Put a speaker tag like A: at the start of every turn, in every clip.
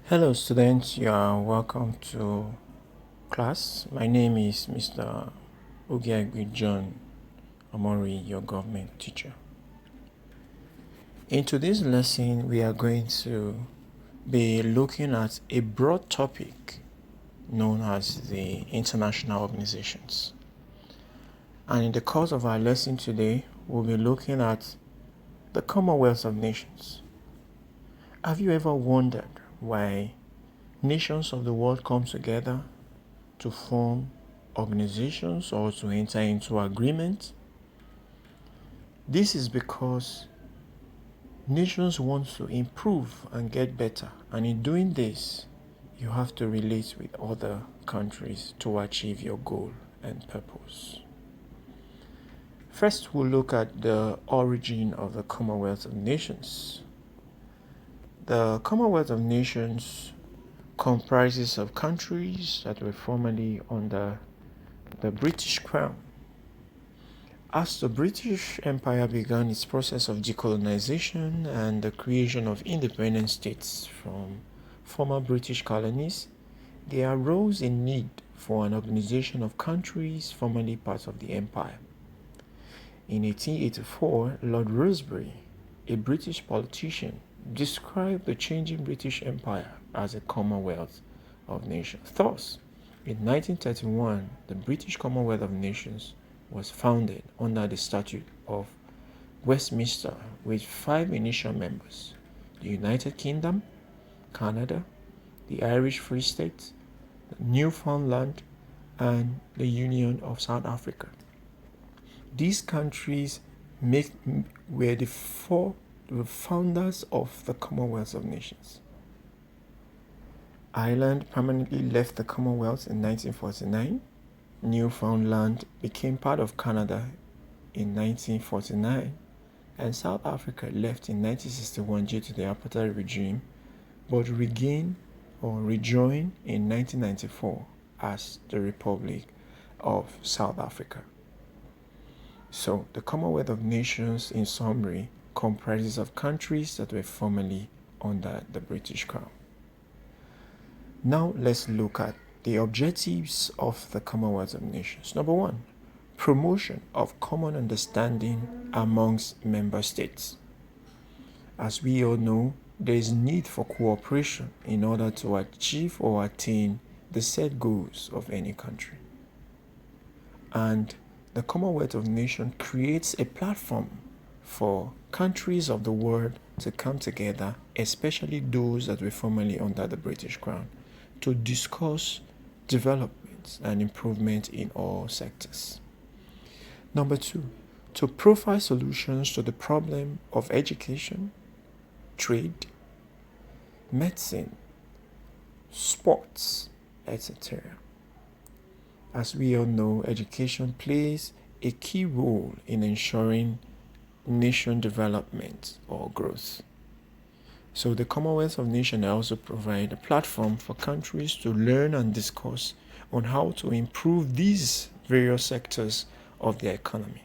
A: Hello students, you are welcome to class. My name is Mr. Ogiagbi John Omori, your government teacher. In today's lesson, we are going to be looking at a broad topic known as the international organizations. And in the course of our lesson today, we'll be looking at the Commonwealth of Nations. Have you ever wondered why nations of the world come together to form organizations or to enter into agreement? This is because nations want to improve and get better, and in doing this, you have to relate with other countries to achieve your goal and purpose. First, we'll look at the origin of the Commonwealth of Nations. The Commonwealth of Nations comprises of countries that were formerly under the British Crown. As the British Empire began its process of decolonization and the creation of independent states from former British colonies, there arose a need for an organization of countries formerly part of the empire. In 1884, Lord Rosebery, a British politician, described the changing British Empire as a Commonwealth of Nations. Thus, in 1931, the British Commonwealth of Nations was founded under the Statute of Westminster with 5 initial members: the United Kingdom, Canada, the Irish Free State, Newfoundland, and the Union of South Africa. These countries were the founders of the Commonwealth of Nations. Ireland permanently left the Commonwealth in 1949. Newfoundland became part of Canada in 1949, and South Africa left in 1961 due to the apartheid regime, but rejoined in 1994 as the Republic of South Africa. So, the Commonwealth of Nations, in summary, comprises of countries that were formerly under the British Crown. Now, let's look at the objectives of the Commonwealth of Nations. Number 1, promotion of common understanding amongst member states. As we all know, there is need for cooperation in order to achieve or attain the set goals of any country. And the Commonwealth of Nations creates a platform for countries of the world to come together, especially those that were formerly under the British Crown, to discuss development and improvement in all sectors. Number 2, to provide solutions to the problem of education, trade, medicine, sports, etc. As we all know, education plays a key role in ensuring nation development or growth. So the Commonwealth of Nations also provide a platform for countries to learn and discuss on how to improve these various sectors of their economy,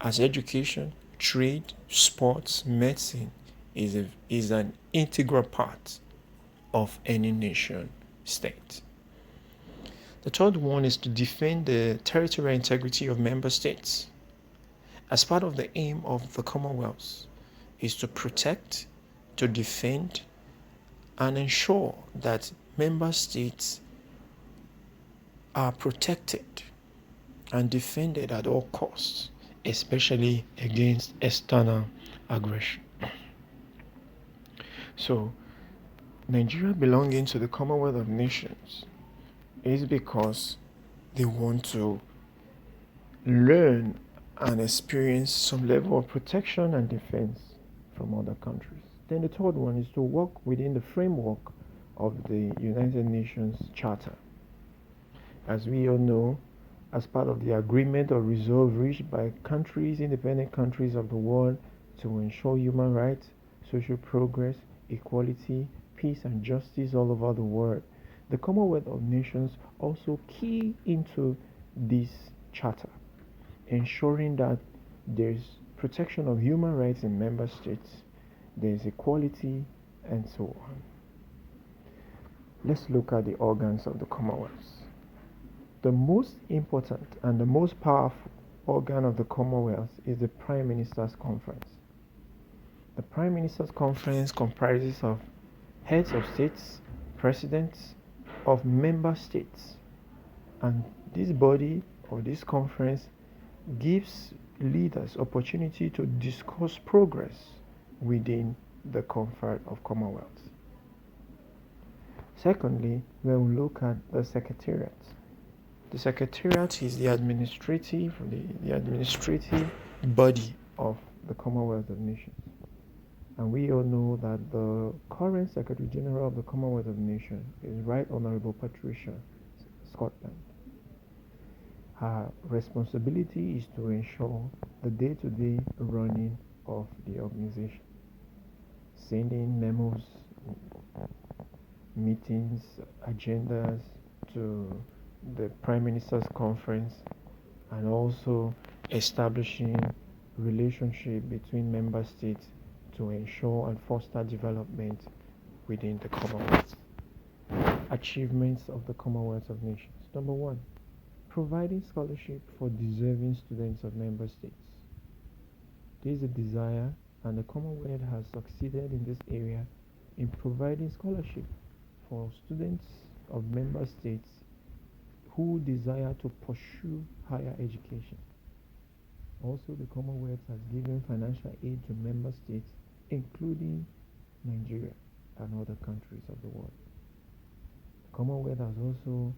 A: as education, trade, sports, medicine is an integral part of any nation state. The third one is to defend the territorial integrity of member states. As part of the aim of the Commonwealth is to protect, to defend, and ensure that member states are protected and defended at all costs, especially against external aggression. So, Nigeria belonging to the Commonwealth of Nations is because they want to learn and experience some level of protection and defense from other countries. Then the third one is to work within the framework of the United Nations Charter. As we all know, as part of the agreement or resolve reached by countries, independent countries of the world, to ensure human rights, social progress, equality, peace and justice all over the world, the Commonwealth of Nations also key into this charter, ensuring that there's protection of human rights in member states, there's equality, and so on. Let's look at the organs of the Commonwealth. The most important and the most powerful organ of the Commonwealth is the Prime Minister's Conference. The Prime Minister's Conference comprises of heads of states, presidents of member states, and this body or this conference gives leaders opportunity to discuss progress within the conference of Commonwealth. Secondly, when we look at the Secretariat. The Secretariat is the administrative body of the Commonwealth of Nations. And we all know that the current Secretary General of the Commonwealth of Nations is Right Honourable Patricia Scotland. Her responsibility is to ensure the day-to-day running of the organization, sending memos, meetings, agendas to the Prime Minister's Conference, and also establishing relationship between member states to ensure and foster development within the Commonwealth. Achievements of the Commonwealth of Nations. Number 1, providing scholarship for deserving students of member states. This is a desire, and the Commonwealth has succeeded in this area in providing scholarship for students of member states who desire to pursue higher education. Also, the Commonwealth has given financial aid to member states, including Nigeria and other countries of the world. The Commonwealth has also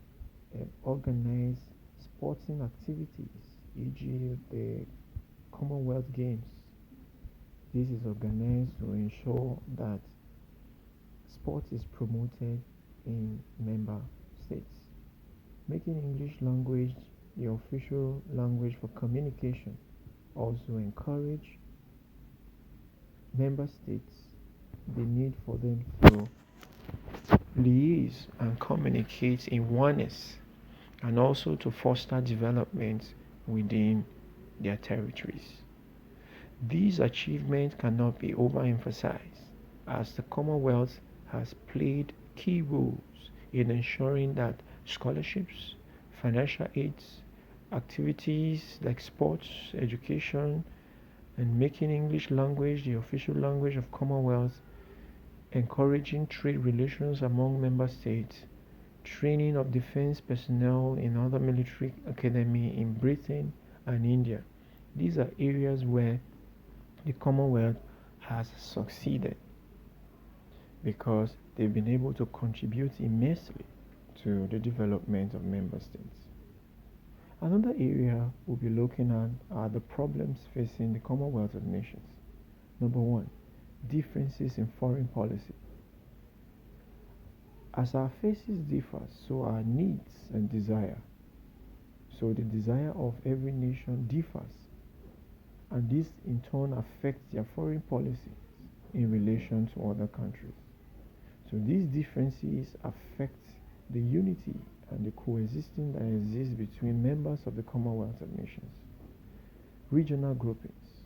A: organized sporting activities, e.g. the Commonwealth Games. This is organized to ensure that sport is promoted in member states. Making English language the official language for communication also encourage member states the need for them to liaise and communicate in oneness, and also to foster development within their territories. These achievements cannot be overemphasized, as the Commonwealth has played key roles in ensuring that scholarships, financial aids, activities like sports, education, and making English language the official language of Commonwealth, encouraging trade relations among member states, training of defense personnel in other military academy in Britain and India. These are areas where the Commonwealth has succeeded because they've been able to contribute immensely to the development of member states. Another area we'll be looking at are the problems facing the Commonwealth of Nations. Number 1, differences in foreign policy. As our faces differ, so our needs and desire. So the desire of every nation differs, and this in turn affects their foreign policies in relation to other countries. So these differences affect the unity and the coexistence that exists between members of the Commonwealth of Nations. Regional groupings.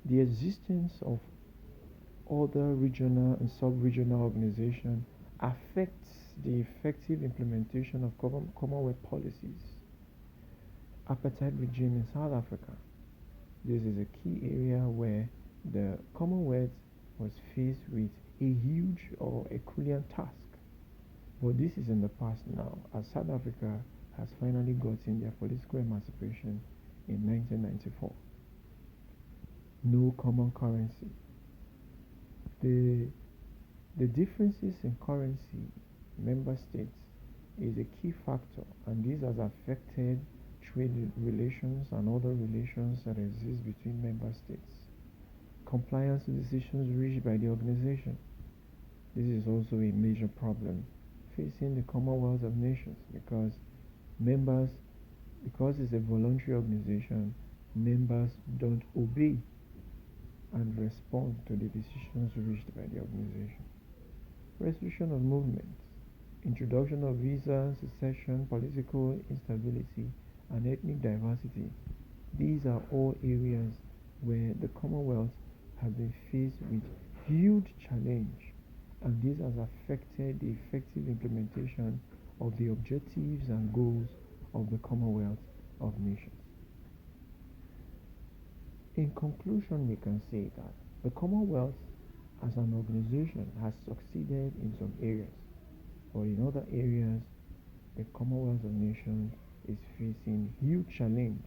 A: The existence of other regional and sub-regional organizations affects the effective implementation of Commonwealth policies. Apartheid regime in South Africa. This is a key area where the Commonwealth was faced with a huge or Herculean task. But this is in the past now, as South Africa has finally gotten their political emancipation in 1994. No common currency. The differences in currency member states is a key factor, and this has affected trade relations and other relations that exist between member states. Compliance with decisions reached by the organization. This is also a major problem facing the Commonwealth of Nations because it's a voluntary organization, members don't obey and respond to the decisions reached by the organization. Restriction of movements, introduction of visas, secession, political instability, and ethnic diversity. These are all areas where the Commonwealth has been faced with huge challenge, and this has affected the effective implementation of the objectives and goals of the Commonwealth of Nations. In conclusion, we can say that the Commonwealth as an organization has succeeded in some areas, but in other areas, the Commonwealth of Nations is facing huge challenge